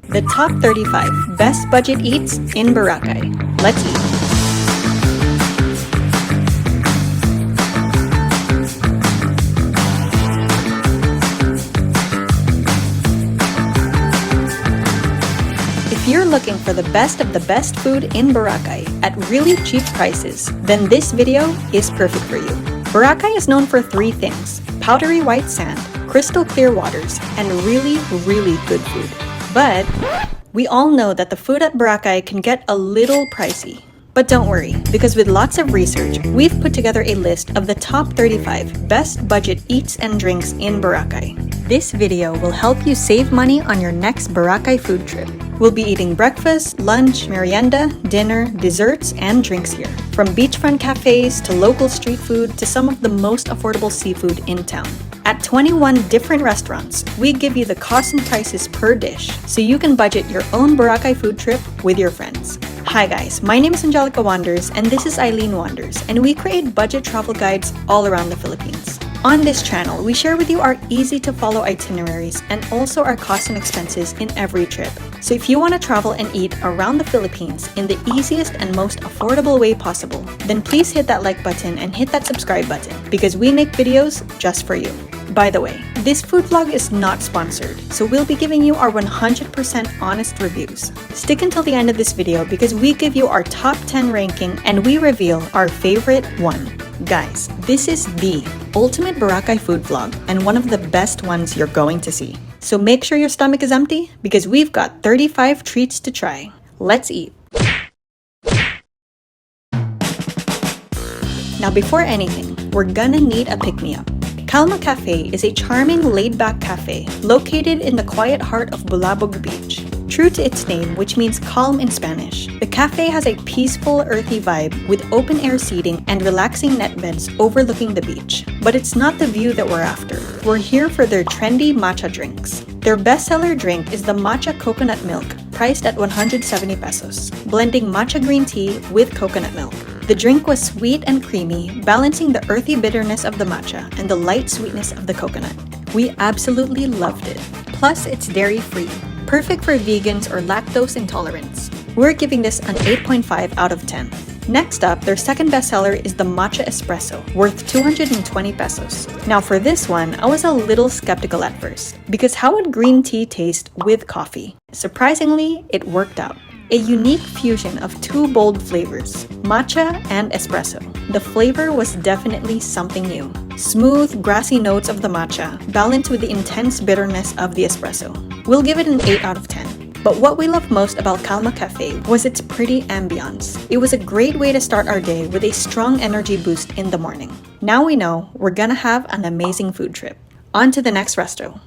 The top 35 best budget eats in Boracay. Let's eat. If you're looking for the best of the best food in Boracay at really cheap prices, then this video is perfect for you. Boracay is known for three things: powdery white sand, crystal clear waters, and really, really good food. But we all know that the food at Boracay can get a little pricey. But don't worry, because with lots of research, we've put together a list of the top 35 best budget eats and drinks in Boracay. This video will help you save money on your next Boracay food trip. We'll be eating breakfast, lunch, merienda, dinner, desserts, and drinks here. From beachfront cafes to local street food to some of the most affordable seafood in town. At 21 different restaurants, we give you the costs and prices per dish so you can budget your own Boracay food trip with your friends. Hi guys, my name is Angelica Wanders and this is Aileen Wanders, and we create budget travel guides all around the Philippines. On this channel, we share with you our easy-to-follow itineraries and also our costs and expenses in every trip. So if you want to travel and eat around the Philippines in the easiest and most affordable way possible, then please hit that like button and hit that subscribe button because we make videos just for you. By the way, this food vlog is not sponsored, so we'll be giving you our 100% honest reviews. Stick until the end of this video because we give you our top 10 ranking and we reveal our favorite one. Guys, this is the ultimate Boracay food vlog and one of the best ones you're going to see. So make sure your stomach is empty because we've got 35 treats to try. Let's eat. Now before anything, we're gonna need a pick-me-up. Calma Cafe is a charming laid-back cafe located in the quiet heart of Bulabog Beach. True to its name, which means calm in Spanish, the cafe has a peaceful, earthy vibe with open-air seating and relaxing net beds overlooking the beach. But it's not the view that we're after. We're here for their trendy matcha drinks. Their bestseller drink is the matcha coconut milk, priced at 170 pesos, blending matcha green tea with coconut milk. The drink was sweet and creamy, balancing the earthy bitterness of the matcha and the light sweetness of the coconut. We absolutely loved it. Plus, it's dairy-free, perfect for vegans or lactose intolerants. We're giving this an 8.5 out of 10. Next up, their second bestseller is the matcha espresso, worth 220 pesos. Now for this one, I was a little skeptical at first, because how would green tea taste with coffee? Surprisingly, it worked out. A unique fusion of two bold flavors, matcha and espresso. The flavor was definitely something new. Smooth, grassy notes of the matcha, balanced with the intense bitterness of the espresso. We'll give it an 8 out of 10. But what we love most about Calma Cafe was its pretty ambiance. It was a great way to start our day with a strong energy boost in the morning. Now we know we're gonna have an amazing food trip. On to the next resto.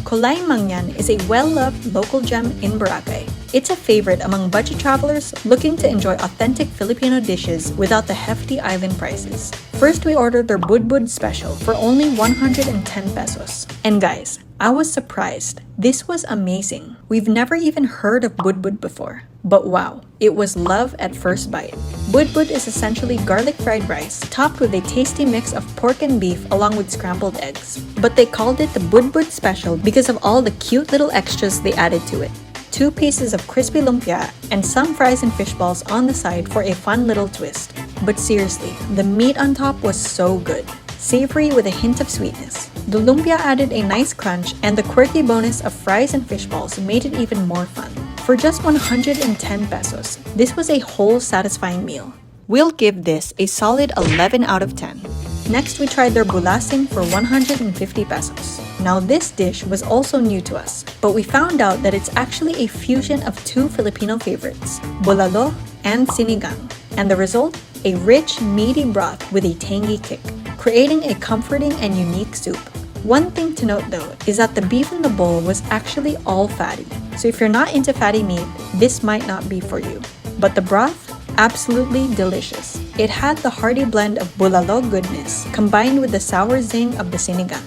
Kulay Mangyan is a well-loved local gem in Boracay. It's a favorite among budget travelers looking to enjoy authentic Filipino dishes without the hefty island prices. First, we ordered their budbud special for only 110 pesos. And guys, I was surprised. This was amazing. We've never even heard of budbud before. But wow, it was love at first bite. Budbud is essentially garlic fried rice topped with a tasty mix of pork and beef along with scrambled eggs. But they called it the budbud special because of all the cute little extras they added to it. 2 pieces of crispy lumpia and some fries and fish balls on the side for a fun little twist. But seriously, the meat on top was so good. Savory with a hint of sweetness. The lumpia added a nice crunch and the quirky bonus of fries and fish balls made it even more fun. For just 110 pesos, this was a whole satisfying meal. We'll give this a solid 11 out of 10. Next, we tried their bulasing for 150 pesos. Now this dish was also new to us, but we found out that it's actually a fusion of two Filipino favorites, bulalo and sinigang. And the result? A rich, meaty broth with a tangy kick, creating a comforting and unique soup. One thing to note though is that the beef in the bowl was actually all fatty. So if you're not into fatty meat, this might not be for you. But the broth? Absolutely delicious. It had the hearty blend of bulalo goodness combined with the sour zing of the sinigang.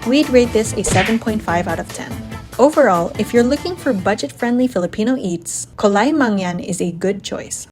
We'd rate this a 7.5 out of 10. Overall, if you're looking for budget-friendly Filipino eats, Kulay Mangyan is a good choice.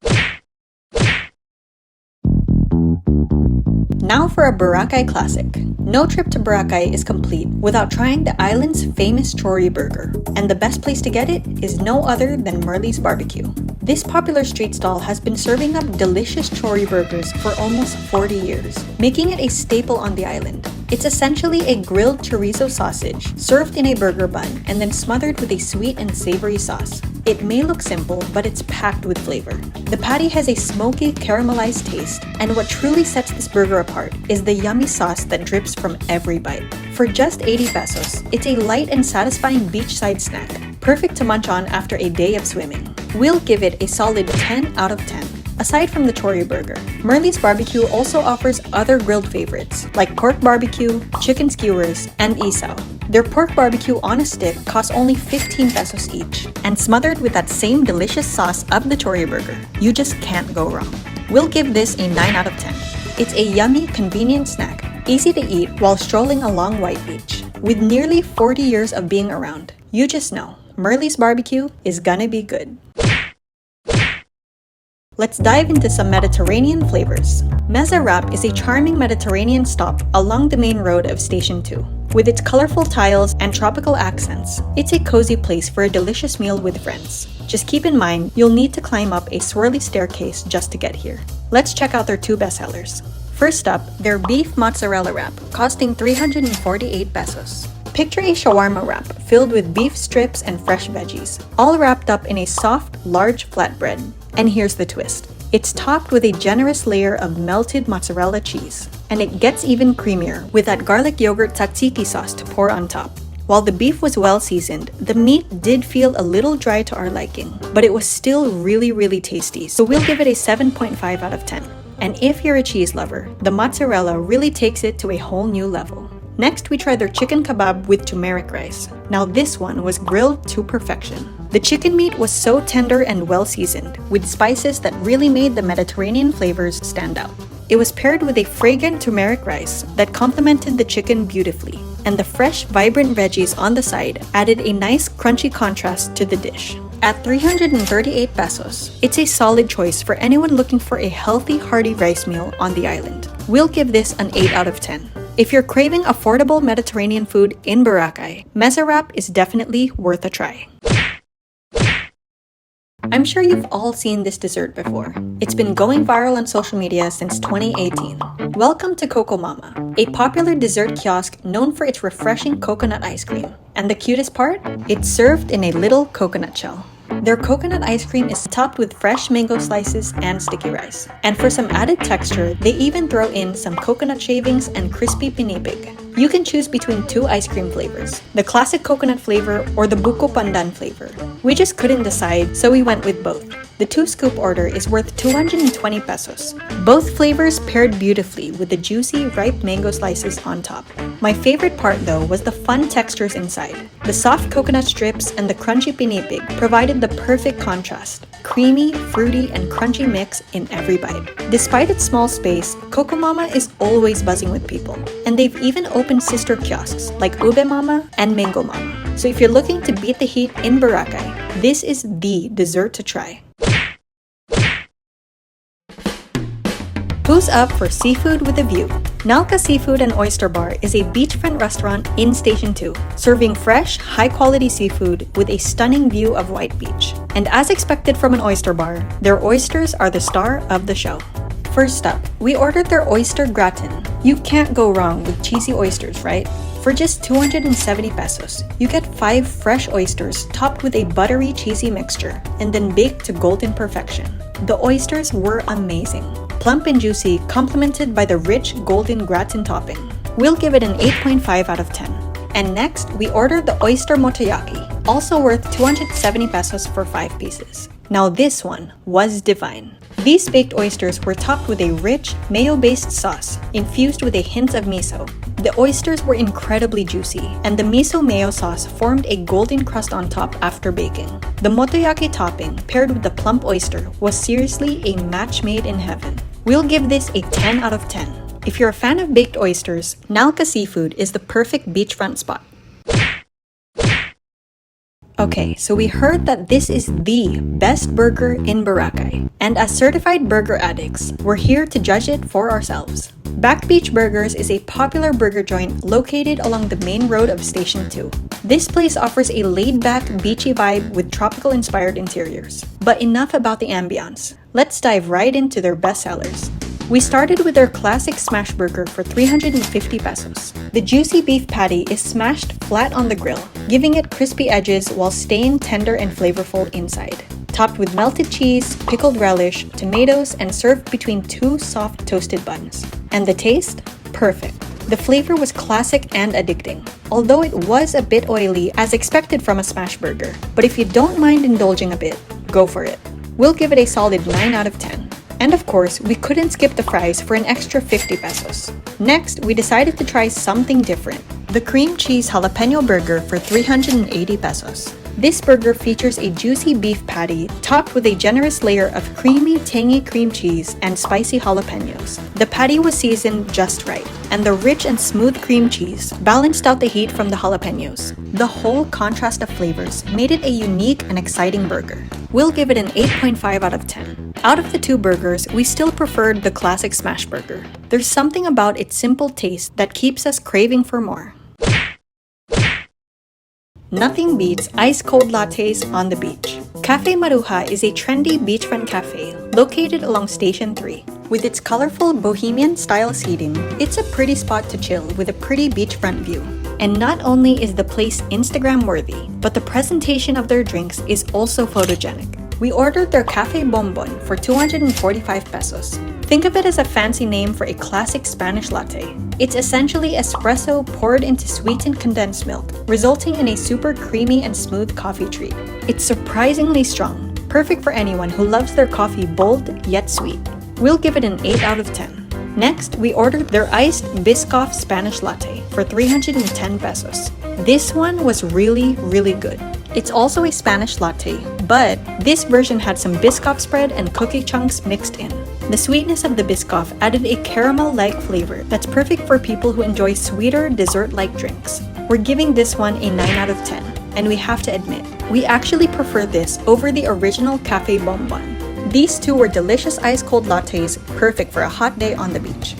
Now for a Boracay classic. No trip to Boracay is complete without trying the island's famous chori burger. And the best place to get it is no other than Merle's Barbecue. This popular street stall has been serving up delicious chori burgers for almost 40 years, making it a staple on the island. It's essentially a grilled chorizo sausage served in a burger bun and then smothered with a sweet and savory sauce. It may look simple, but it's packed with flavor. The patty has a smoky, caramelized taste, and what truly sets this burger apart is the yummy sauce that drips from every bite. For just 80 pesos, it's a light and satisfying beachside snack, perfect to munch on after a day of swimming. We'll give it a solid 10 out of 10. Aside from the chori burger, Merle's Barbecue also offers other grilled favorites like pork barbecue, chicken skewers, and isaw. Their pork barbecue on a stick costs only 15 pesos each, and smothered with that same delicious sauce of the chori burger, you just can't go wrong. We'll give this a 9 out of 10. It's a yummy, convenient snack, easy to eat while strolling along White Beach. With nearly 40 years of being around, you just know Merle's Barbecue is gonna be good. Let's dive into some Mediterranean flavors. Meza Wrap is a charming Mediterranean stop along the main road of Station 2. With its colorful tiles and tropical accents, it's a cozy place for a delicious meal with friends. Just keep in mind, you'll need to climb up a swirly staircase just to get here. Let's check out their two bestsellers. First up, their beef mozzarella wrap, costing 348 pesos. Picture a shawarma wrap filled with beef strips and fresh veggies, all wrapped up in a soft, large flatbread. And here's the twist. It's topped with a generous layer of melted mozzarella cheese. And it gets even creamier with that garlic yogurt tzatziki sauce to pour on top. While the beef was well seasoned, the meat did feel a little dry to our liking, but it was still really tasty, so we'll give it a 7.5 out of 10. And if you're a cheese lover, the mozzarella really takes it to a whole new level. Next, we tried their chicken kebab with turmeric rice. Now this one was grilled to perfection. The chicken meat was so tender and well seasoned, with spices that really made the Mediterranean flavors stand out. It was paired with a fragrant turmeric rice that complemented the chicken beautifully, and the fresh, vibrant veggies on the side added a nice crunchy contrast to the dish. At 338 pesos, it's a solid choice for anyone looking for a healthy, hearty rice meal on the island. We'll give this an 8 out of 10. If you're craving affordable Mediterranean food in Boracay, Meza Wrap is definitely worth a try. I'm sure you've all seen this dessert before. It's been going viral on social media since 2018. Welcome to Coco Mama, a popular dessert kiosk known for its refreshing coconut ice cream. And the cutest part? It's served in a little coconut shell. Their coconut ice cream is topped with fresh mango slices and sticky rice. And for some added texture, they even throw in some coconut shavings and crispy pinipig. You can choose between two ice cream flavors, the classic coconut flavor or the buko pandan flavor. We just couldn't decide, so we went with both. The 2-scoop order is worth 220 pesos. Both flavors paired beautifully with the juicy, ripe mango slices on top. My favorite part though was the fun textures inside. The soft coconut strips and the crunchy pinipig provided the perfect contrast. Creamy, fruity, and crunchy mix in every bite. Despite its small space, Coco Mama is always buzzing with people. And they've even opened sister kiosks like Ube Mama and Mango Mama. So if you're looking to beat the heat in Boracay, this is the dessert to try. Who's up for seafood with a view? Nalka Seafood and Oyster Bar is a beachfront restaurant in Station 2, serving fresh, high-quality seafood with a stunning view of White Beach. And as expected from an oyster bar, their oysters are the star of the show. First up, we ordered their oyster gratin. You can't go wrong with cheesy oysters, right? For just 270 pesos, you get 5 fresh oysters topped with a buttery cheesy mixture and then baked to golden perfection. The oysters were amazing. Plump and juicy, complemented by the rich golden gratin topping. We'll give it an 8.5 out of 10. And next, we ordered the oyster motoyaki, also worth 270 pesos for 5 pieces. Now this one was divine. These baked oysters were topped with a rich, mayo-based sauce, infused with a hint of miso. The oysters were incredibly juicy, and the miso mayo sauce formed a golden crust on top after baking. The motoyaki topping, paired with the plump oyster, was seriously a match made in heaven. We'll give this a 10 out of 10. If you're a fan of baked oysters, Nalka Seafood is the perfect beachfront spot. Okay, so we heard that this is the best burger in Boracay. And as certified burger addicts, we're here to judge it for ourselves. Back Beach Burgers is a popular burger joint located along the main road of Station 2. This place offers a laid-back, beachy vibe with tropical-inspired interiors. But enough about the ambiance. Let's dive right into their bestsellers. We started with their classic smash burger for 350 pesos. The juicy beef patty is smashed flat on the grill, giving it crispy edges while staying tender and flavorful inside. Topped with melted cheese, pickled relish, tomatoes, and served between two soft toasted buns. And the taste? Perfect. The flavor was classic and addicting, although it was a bit oily as expected from a smash burger. But if you don't mind indulging a bit, go for it. We'll give it a solid 9 out of 10. And of course, we couldn't skip the fries for an extra 50 pesos. Next, we decided to try something different. The cream cheese jalapeno burger for 380 pesos. This burger features a juicy beef patty topped with a generous layer of creamy, tangy cream cheese and spicy jalapenos. The patty was seasoned just right, and the rich and smooth cream cheese balanced out the heat from the jalapenos. The whole contrast of flavors made it a unique and exciting burger. We'll give it an 8.5 out of 10. Out of the two burgers, we still preferred the classic smash burger. There's something about its simple taste that keeps us craving for more. Nothing beats ice-cold lattes on the beach. Cafe Maruja is a trendy beachfront cafe located along Station 3. With its colorful bohemian-style seating, it's a pretty spot to chill with a pretty beachfront view. And not only is the place Instagram-worthy, but the presentation of their drinks is also photogenic. We ordered their Cafe Bonbon for 245 pesos. Think of it as a fancy name for a classic Spanish latte. It's essentially espresso poured into sweetened condensed milk, resulting in a super creamy and smooth coffee treat. It's surprisingly strong, perfect for anyone who loves their coffee bold yet sweet. We'll give it an 8 out of 10. Next, we ordered their iced Biscoff Spanish latte for 310 pesos. This one was really good. It's also a Spanish latte, but this version had some Biscoff spread and cookie chunks mixed in. The sweetness of the Biscoff added a caramel-like flavor that's perfect for people who enjoy sweeter, dessert-like drinks. We're giving this one a 9 out of 10, and we have to admit, we actually prefer this over the original Cafe Bonbon. These two were delicious ice-cold lattes, perfect for a hot day on the beach.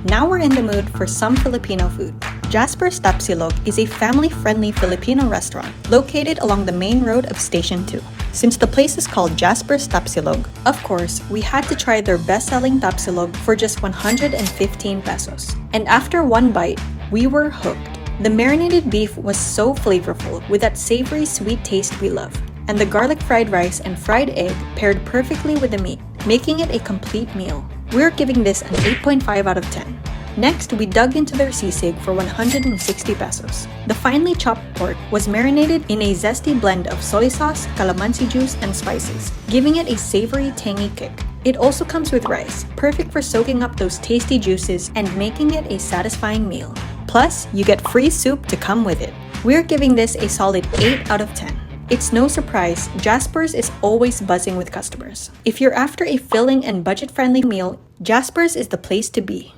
Now we're in the mood for some Filipino food. Jasper's Tapsilog is a family-friendly Filipino restaurant located along the main road of Station 2. Since the place is called Jasper's Tapsilog, of course, we had to try their best-selling tapsilog for just 115 pesos. And after one bite, we were hooked. The marinated beef was so flavorful with that savory sweet taste we love. And the garlic fried rice and fried egg paired perfectly with the meat, making it a complete meal. We're giving this an 8.5 out of 10. Next, we dug into their sisig for 160 pesos. The finely chopped pork was marinated in a zesty blend of soy sauce, calamansi juice, and spices, giving it a savory, tangy kick. It also comes with rice, perfect for soaking up those tasty juices and making it a satisfying meal. Plus, you get free soup to come with it. We're giving this a solid 8 out of 10. It's no surprise, Jasper's is always buzzing with customers. If you're after a filling and budget-friendly meal, Jasper's is the place to be.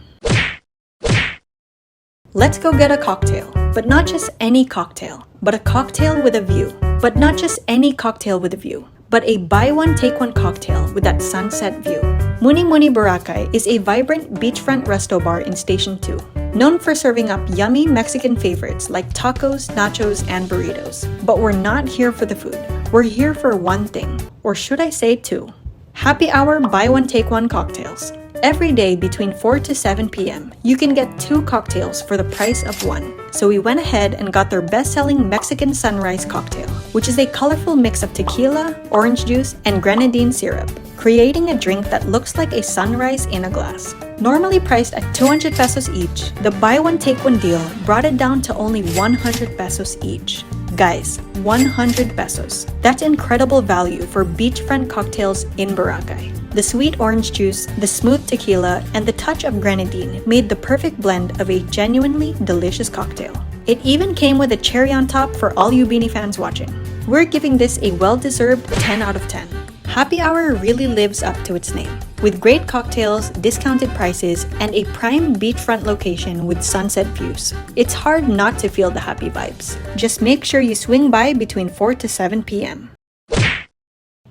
Let's go get a cocktail. But not just any cocktail, but a cocktail with a view. But not just any cocktail with a view, but a buy one take one cocktail with that sunset view. Muni Muni Boracay is a vibrant beachfront resto bar in Station 2, known for serving up yummy Mexican favorites like tacos, nachos, and burritos. But we're not here for the food. We're here for one thing, or should I say two. Happy hour buy one take one cocktails. Every day between 4 to 7 p.m., you can get 2 cocktails for the price of 1. So we went ahead and got their best-selling Mexican sunrise cocktail, which is a colorful mix of tequila, orange juice, and grenadine syrup, creating a drink that looks like a sunrise in a glass. Normally priced at 200 pesos each, the buy one take one deal brought it down to only 100 pesos each. Guys, 100 pesos. That's incredible value for beachfront cocktails in Boracay. The sweet orange juice, the smooth tequila, and the touch of grenadine made the perfect blend of a genuinely delicious cocktail. It even came with a cherry on top for all you Beanie fans watching. We're giving this a well-deserved 10 out of 10. Happy hour really lives up to its name. with great cocktails, discounted prices, and a prime beachfront location with sunset views. It's hard not to feel the happy vibes. Just make sure you swing by between 4 to 7 p.m.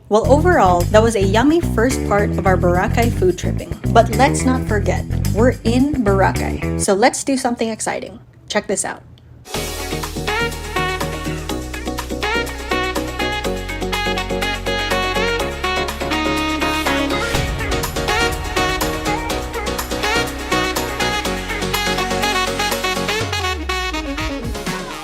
Well, overall, that was a yummy first part of our Boracay food tripping. But let's not forget, we're in Boracay, so let's do something exciting. Check this out.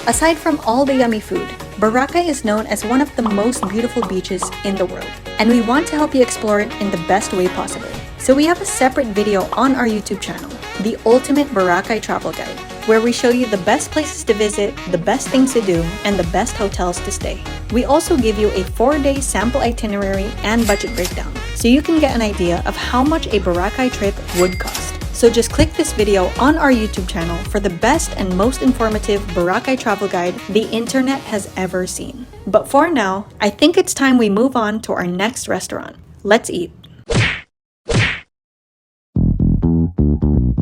Aside from all the yummy food, Boracay is known as one of the most beautiful beaches in the world, and we want to help you explore it in the best way possible. So we have a separate video on our YouTube channel, The Ultimate Boracay Travel Guide, where we show you the best places to visit, the best things to do, and the best hotels to stay. We also give you a 4-day sample itinerary and budget breakdown, so you can get an idea of how much a Boracay trip would cost. So just click this video on our YouTube channel for the best and most informative Boracay travel guide the internet has ever seen. But for now, I think it's time we move on to our next restaurant. Let's eat.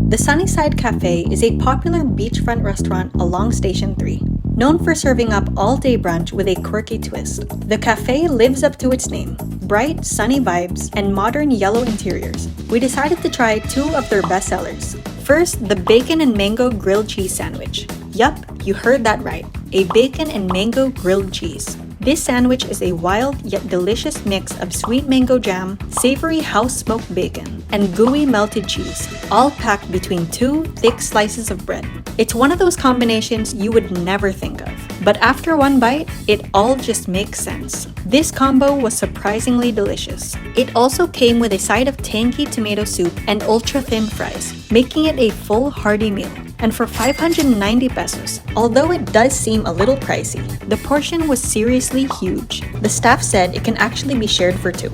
The Sunnyside Cafe is a popular beachfront restaurant along Station 3. Known for serving up all-day brunch with a quirky twist, the cafe lives up to its name: bright, sunny vibes and modern yellow interiors. We decided to try 2 of their best sellers. First, the bacon and mango grilled cheese sandwich. Yup, you heard that right, a bacon and mango grilled cheese. This sandwich is a wild yet delicious mix of sweet mango jam, savory house-smoked bacon, and gooey melted cheese, all packed between 2 thick slices of bread. It's one of those combinations you would never think of, but after one bite, it all just makes sense. This combo was surprisingly delicious. It also came with a side of tangy tomato soup and ultra-thin fries, making it a full hearty meal. And for 590 pesos, although it does seem a little pricey, the portion was seriously huge. The staff said it can actually be shared for 2.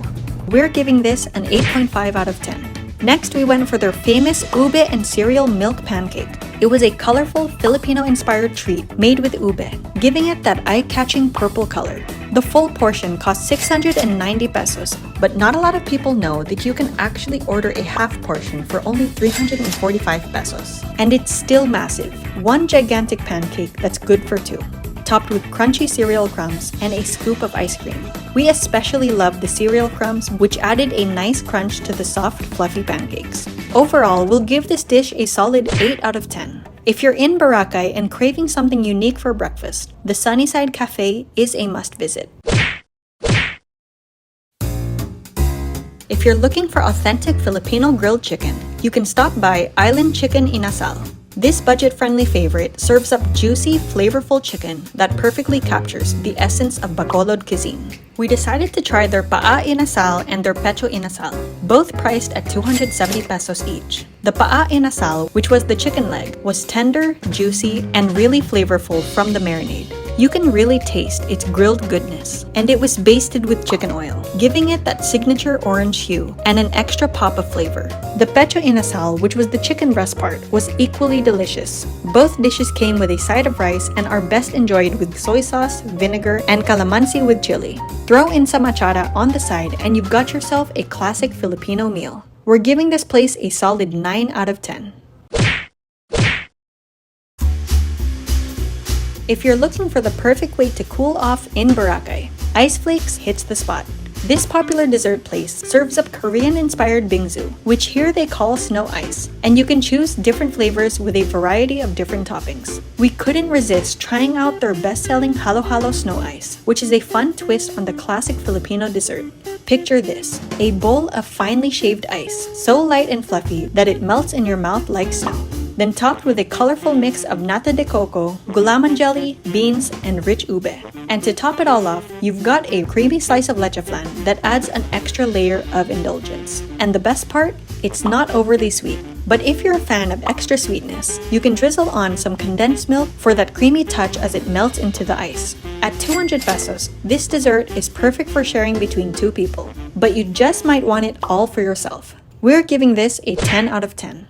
We're giving this an 8.5 out of 10. Next, we went for their famous ube and cereal milk pancake. It was a colorful Filipino-inspired treat made with ube, giving it that eye-catching purple color. The full portion cost 690 pesos, but not a lot of people know that you can actually order a half portion for only 345 pesos. And it's still massive, one gigantic pancake that's good for 2, topped with crunchy cereal crumbs and a scoop of ice cream. We especially loved the cereal crumbs, which added a nice crunch to the soft, fluffy pancakes. Overall, we'll give this dish a solid 8 out of 10. If you're in Boracay and craving something unique for breakfast, the Sunnyside Cafe is a must-visit. If you're looking for authentic Filipino grilled chicken, you can stop by Aileen Chicken Inasal. This budget-friendly favorite serves up juicy, flavorful chicken that perfectly captures the essence of Bacolod cuisine. We decided to try their paa inasal and their pecho inasal, both priced at 270 pesos each. The paa inasal, which was the chicken leg, was tender, juicy, and really flavorful from the marinade. You can really taste its grilled goodness, and it was basted with chicken oil, giving it that signature orange hue and an extra pop of flavor. The pecho inasal, which was the chicken breast part, was equally delicious. Both dishes came with a side of rice and are best enjoyed with soy sauce, vinegar, and calamansi with chili. Throw in some achara on the side and you've got yourself a classic Filipino meal. We're giving this place a solid 9 out of 10. If you're looking for the perfect way to cool off in Boracay, Ice Flakes hits the spot. This popular dessert place serves up Korean-inspired bingsu, which here they call snow ice, and you can choose different flavors with a variety of different toppings. We couldn't resist trying out their best-selling halo-halo snow ice, which is a fun twist on the classic Filipino dessert. Picture this, a bowl of finely shaved ice, so light and fluffy that it melts in your mouth like snow. Then topped with a colorful mix of nata de coco, gulaman jelly, beans, and rich ube. And to top it all off, you've got a creamy slice of leche flan that adds an extra layer of indulgence. And the best part? It's not overly sweet. But if you're a fan of extra sweetness, you can drizzle on some condensed milk for that creamy touch as it melts into the ice. At 200 pesos, this dessert is perfect for sharing between 2 people. But you just might want it all for yourself. We're giving this a 10 out of 10.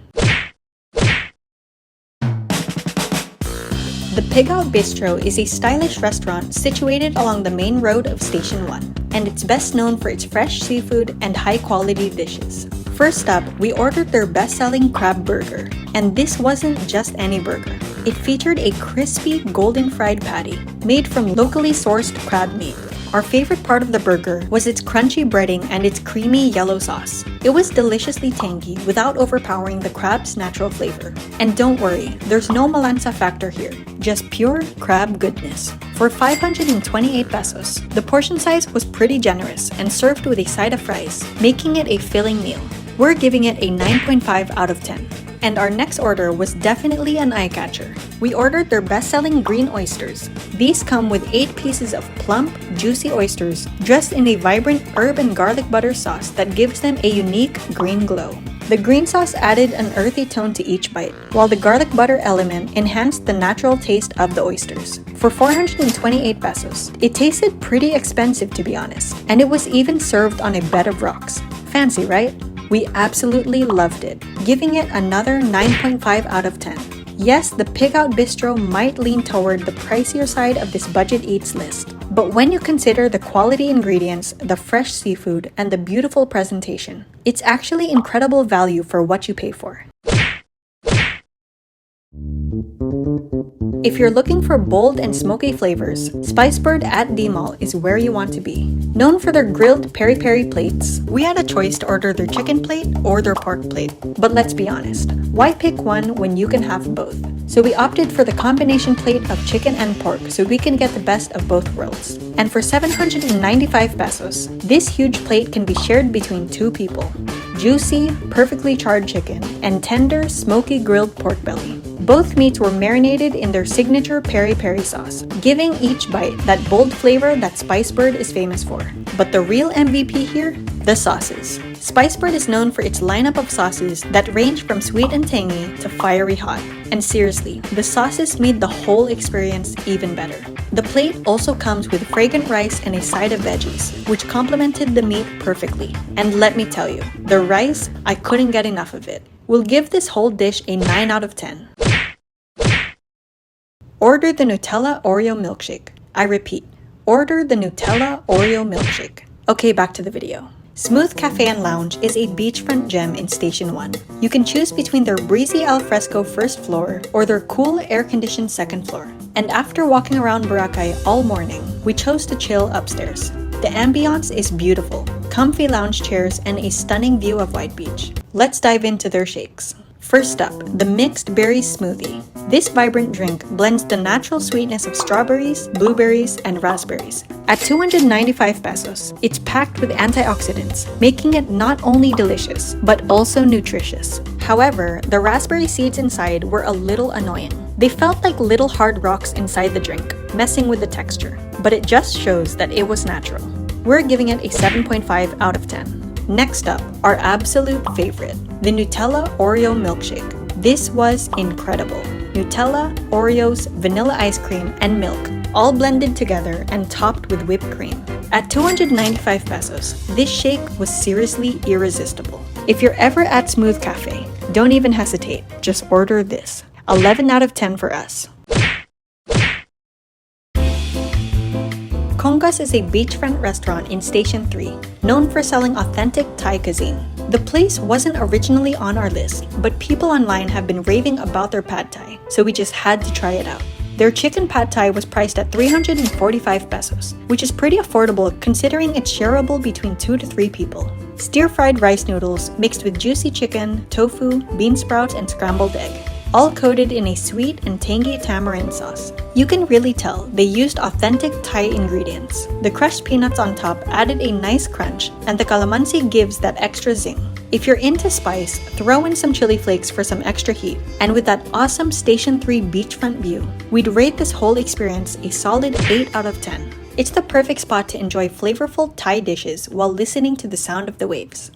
The Pig Out Bistro is a stylish restaurant situated along the main road of Station 1, and it's best known for its fresh seafood and high-quality dishes. First up, we ordered their best-selling crab burger, and this wasn't just any burger. It featured a crispy, golden fried patty made from locally sourced crab meat. Our favorite part of the burger was its crunchy breading and its creamy yellow sauce. It was deliciously tangy without overpowering the crab's natural flavor. And don't worry, there's no malansa factor here, just pure crab goodness. For 528 pesos, the portion size was pretty generous and served with a side of fries, making it a filling meal. We're giving it a 9.5 out of 10. And our next order was definitely an eye-catcher. We ordered their best-selling green oysters. These come with 8 pieces of plump, juicy oysters dressed in a vibrant herb and garlic butter sauce that gives them a unique green glow. The green sauce added an earthy tone to each bite, while the garlic butter element enhanced the natural taste of the oysters. For 428 pesos, it tasted pretty expensive to be honest, and it was even served on a bed of rocks. Fancy, right? We absolutely loved it, giving it another 9.5 out of 10. Yes, the Pig Out Bistro might lean toward the pricier side of this budget eats list, but when you consider the quality ingredients, the fresh seafood, and the beautiful presentation, it's actually incredible value for what you pay for. If you're looking for bold and smoky flavors, Spicebird at D-Mall is where you want to be. Known for their grilled peri-peri plates, we had a choice to order their chicken plate or their pork plate. But let's be honest, why pick one when you can have both? So we opted for the combination plate of chicken and pork so we can get the best of both worlds. And for 795 pesos, this huge plate can be shared between 2 people. Juicy, perfectly charred chicken, and tender, smoky grilled pork belly. Both meats were marinated in their signature peri-peri sauce, giving each bite that bold flavor that Spicebird is famous for. But the real MVP here? The sauces. Spicebird is known for its lineup of sauces that range from sweet and tangy to fiery hot. And seriously, the sauces made the whole experience even better. The plate also comes with fragrant rice and a side of veggies, which complemented the meat perfectly. And let me tell you, the rice, I couldn't get enough of it. We'll give this whole dish a 9 out of 10. Order the Nutella Oreo milkshake. I repeat, order the Nutella Oreo milkshake. Okay, back to the video. Smooth Cafe and Lounge is a beachfront gem in Station 1. You can choose between their breezy alfresco first floor or their cool air-conditioned second floor. And after walking around Boracay all morning, we chose to chill upstairs. The ambiance is beautiful, comfy lounge chairs and a stunning view of White Beach. Let's dive into their shakes. First up, the Mixed Berry Smoothie. This vibrant drink blends the natural sweetness of strawberries, blueberries, and raspberries. At 295 pesos, it's packed with antioxidants, making it not only delicious, but also nutritious. However, the raspberry seeds inside were a little annoying. They felt like little hard rocks inside the drink, messing with the texture. But it just shows that it was natural. We're giving it a 7.5 out of 10. Next up, our absolute favorite, the Nutella Oreo milkshake. This was incredible. Nutella, Oreos, vanilla ice cream, and milk, all blended together and topped with whipped cream. At 295 pesos, this shake was seriously irresistible. If you're ever at Smooth Cafe, don't even hesitate, just order this. 11 out of 10 for us. Congas is a beachfront restaurant in Station 3, known for selling authentic Thai cuisine. The place wasn't originally on our list, but people online have been raving about their pad thai, so we just had to try it out. Their chicken pad thai was priced at 345 pesos, which is pretty affordable considering it's shareable between 2 to 3 people. Stir-fried rice noodles mixed with juicy chicken, tofu, bean sprouts, and scrambled egg, all coated in a sweet and tangy tamarind sauce. You can really tell they used authentic Thai ingredients. The crushed peanuts on top added a nice crunch, and the calamansi gives that extra zing. If you're into spice, throw in some chili flakes for some extra heat. And with that awesome Station 3 beachfront view, we'd rate this whole experience a solid 8 out of 10. It's the perfect spot to enjoy flavorful Thai dishes while listening to the sound of the waves.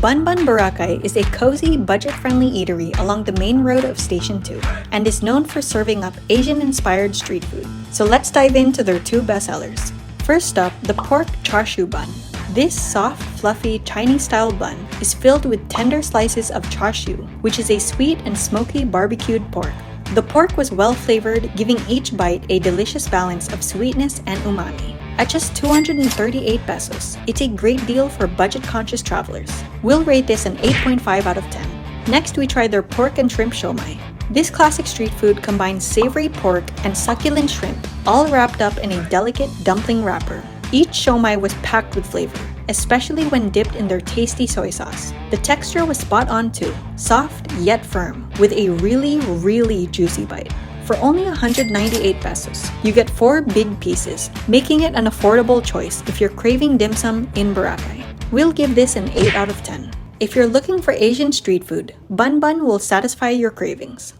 Bun Bun Boracay is a cozy, budget-friendly eatery along the main road of Station 2 and is known for serving up Asian-inspired street food. So let's dive into their 2 bestsellers. First up, the pork char siu bun. This soft, fluffy Chinese-style bun is filled with tender slices of char siu, which is a sweet and smoky barbecued pork. The pork was well-flavored, giving each bite a delicious balance of sweetness and umami. At just 238 pesos, it's a great deal for budget-conscious travelers. We'll rate this an 8.5 out of 10. Next, we tried their pork and shrimp siomai. This classic street food combines savory pork and succulent shrimp, all wrapped up in a delicate dumpling wrapper. Each siomai was packed with flavor, especially when dipped in their tasty soy sauce. The texture was spot on too, soft yet firm, with a really juicy bite. For only 198 pesos, you get 4 big pieces, making it an affordable choice if you're craving dim sum in Boracay. We'll give this an 8 out of 10. If you're looking for Asian street food, Bun Bun will satisfy your cravings.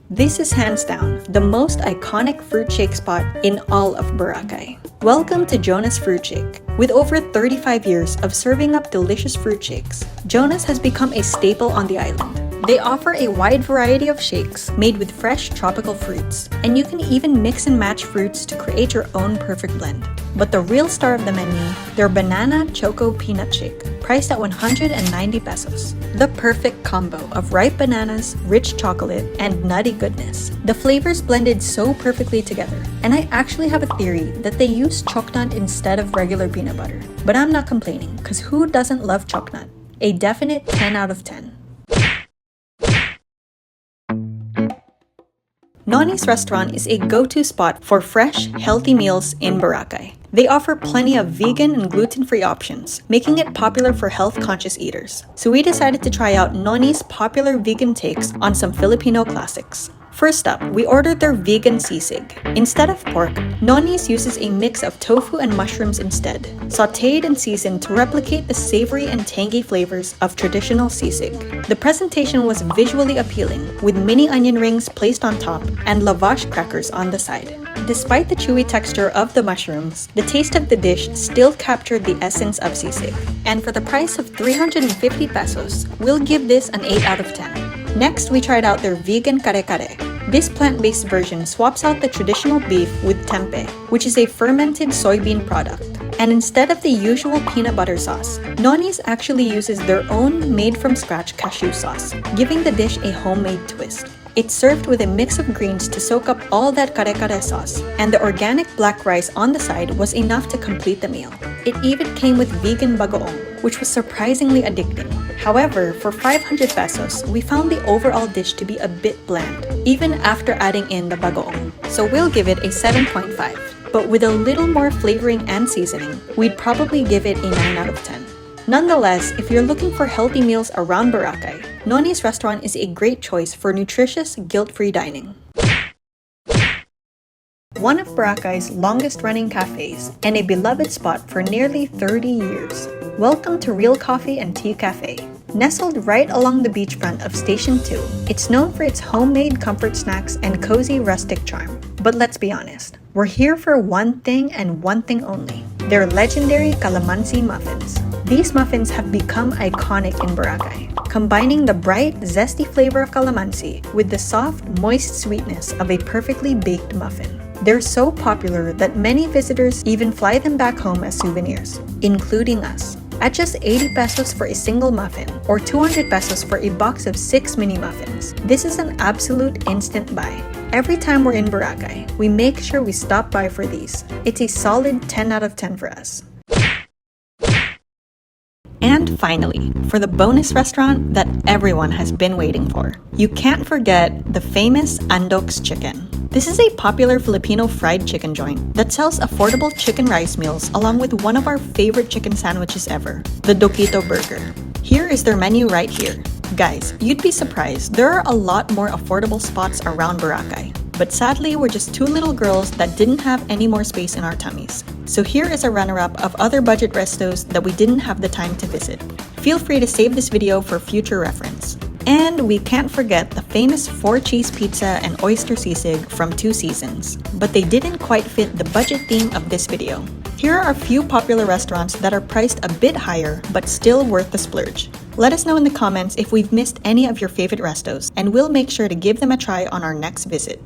This is hands down the most iconic fruit shake spot in all of Boracay. Welcome to Jonas Fruit Shake. With over 35 years of serving up delicious fruit shakes, Jonas has become a staple on the island. They offer a wide variety of shakes made with fresh tropical fruits, and you can even mix and match fruits to create your own perfect blend. But the real star of the menu, their banana choco peanut shake, priced at 190 pesos. The perfect combo of ripe bananas, rich chocolate, and nutty goodness. The flavors blended so perfectly together, and I actually have a theory that they use chocnut instead of regular peanut butter. But I'm not complaining, cause who doesn't love chocnut? A definite 10 out of 10. Noni's restaurant is a go-to spot for fresh, healthy meals in Boracay. They offer plenty of vegan and gluten-free options, making it popular for health-conscious eaters. So we decided to try out Noni's popular vegan takes on some Filipino classics. First up, we ordered their vegan sisig. Instead of pork, Noni's uses a mix of tofu and mushrooms instead, sautéed and seasoned to replicate the savory and tangy flavors of traditional sisig. The presentation was visually appealing, with mini onion rings placed on top and lavash crackers on the side. Despite the chewy texture of the mushrooms, the taste of the dish still captured the essence of sisig. And for the price of 350 pesos, we'll give this an 8 out of 10. Next, we tried out their vegan kare-kare. This plant-based version swaps out the traditional beef with tempeh, which is a fermented soybean product. And instead of the usual peanut butter sauce, Noni's actually uses their own made-from-scratch cashew sauce, giving the dish a homemade twist. It's served with a mix of greens to soak up all that kare-kare sauce, and the organic black rice on the side was enough to complete the meal. It even came with vegan bagoong, which was surprisingly addicting. However, for 500 pesos, we found the overall dish to be a bit bland, even after adding in the bagoong. So we'll give it a 7.5. But with a little more flavoring and seasoning, we'd probably give it a 9 out of 10. Nonetheless, if you're looking for healthy meals around Boracay, Noni's restaurant is a great choice for nutritious, guilt-free dining. One of Boracay's longest-running cafes and a beloved spot for nearly 30 years. Welcome to Real Coffee and Tea Cafe. Nestled right along the beachfront of Station 2, it's known for its homemade comfort snacks and cozy rustic charm. But let's be honest, we're here for one thing and one thing only: their legendary calamansi muffins. These muffins have become iconic in Boracay, combining the bright, zesty flavor of calamansi with the soft, moist sweetness of a perfectly baked muffin. They're so popular that many visitors even fly them back home as souvenirs, including us. At just 80 pesos for a single muffin, or 200 pesos for a box of 6 mini muffins, this is an absolute instant buy. Every time we're in Boracay, we make sure we stop by for these. It's a solid 10 out of 10 for us. And finally, for the bonus restaurant that everyone has been waiting for, you can't forget the famous Andok's Chicken. This is a popular Filipino fried chicken joint that sells affordable chicken rice meals along with one of our favorite chicken sandwiches ever, the Dokito Burger. Here is their menu right here. Guys, you'd be surprised, there are a lot more affordable spots around Boracay. But sadly, we're just two little girls that didn't have any more space in our tummies. So here is a runner-up of other budget restos that we didn't have the time to visit. Feel free to save this video for future reference. And we can't forget the famous 4-cheese pizza and oyster sisig from 2 Seasons. But they didn't quite fit the budget theme of this video. Here are a few popular restaurants that are priced a bit higher but still worth the splurge. Let us know in the comments if we've missed any of your favorite restos, and we'll make sure to give them a try on our next visit.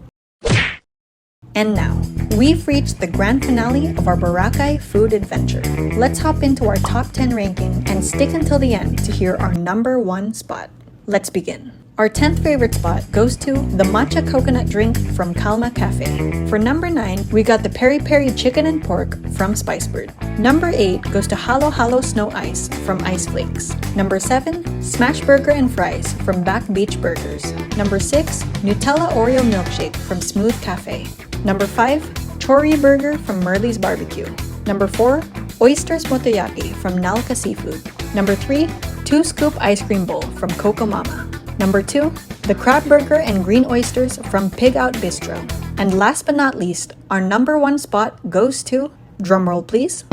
And now, we've reached the grand finale of our Boracay food adventure. Let's hop into our top 10 ranking and stick until the end to hear our number 1 spot. Let's begin. Our 10th favorite spot goes to the matcha coconut drink from Calma Cafe. For number 9, we got the peri peri chicken and pork from Spicebird. Number 8 goes to Halo Halo Snow Ice from Ice Flakes. Number 7, Smash Burger and Fries from Back Beach Burgers. Number 6, Nutella Oreo Milkshake from Smooth Cafe. Number 5, Chori Burger from Merle's Barbecue. Number 4, Oysters Motoyaki from Nalka Seafood. Number 3, 2 Scoop Ice Cream Bowl from Coco Mama. Number 2, the crab burger and green oysters from Pig Out Bistro. And last but not least, our number 1 spot goes to, drumroll please,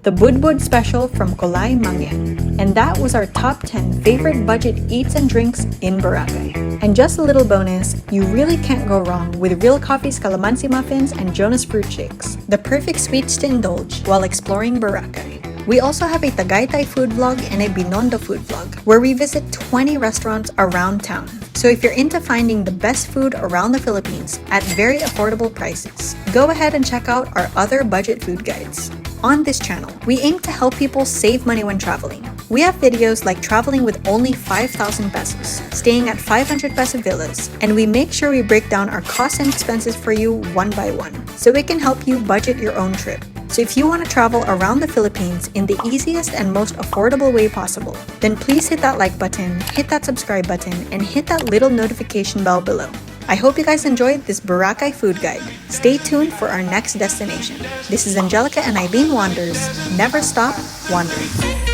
the Budbud Special from Kulay Mangyan. And that was our top 10 favorite budget eats and drinks in Boracay. And just a little bonus, you really can't go wrong with Real Coffee's Calamansi Muffins and Jonas Fruit Shakes, the perfect sweets to indulge while exploring Boracay. We also have a Tagaytay food vlog and a Binondo food vlog, where we visit 20 restaurants around town. So if you're into finding the best food around the Philippines at very affordable prices, go ahead and check out our other budget food guides. On this channel, we aim to help people save money when traveling. We have videos like traveling with only 5,000 pesos, staying at 500 peso villas, and we make sure we break down our costs and expenses for you one by one, so it can help you budget your own trip. So if you want to travel around the Philippines in the easiest and most affordable way possible, then please hit that like button, hit that subscribe button, and hit that little notification bell below. I hope you guys enjoyed this Boracay food guide. Stay tuned for our next destination. This is Angelica and Aileen Wanders. Never stop wandering.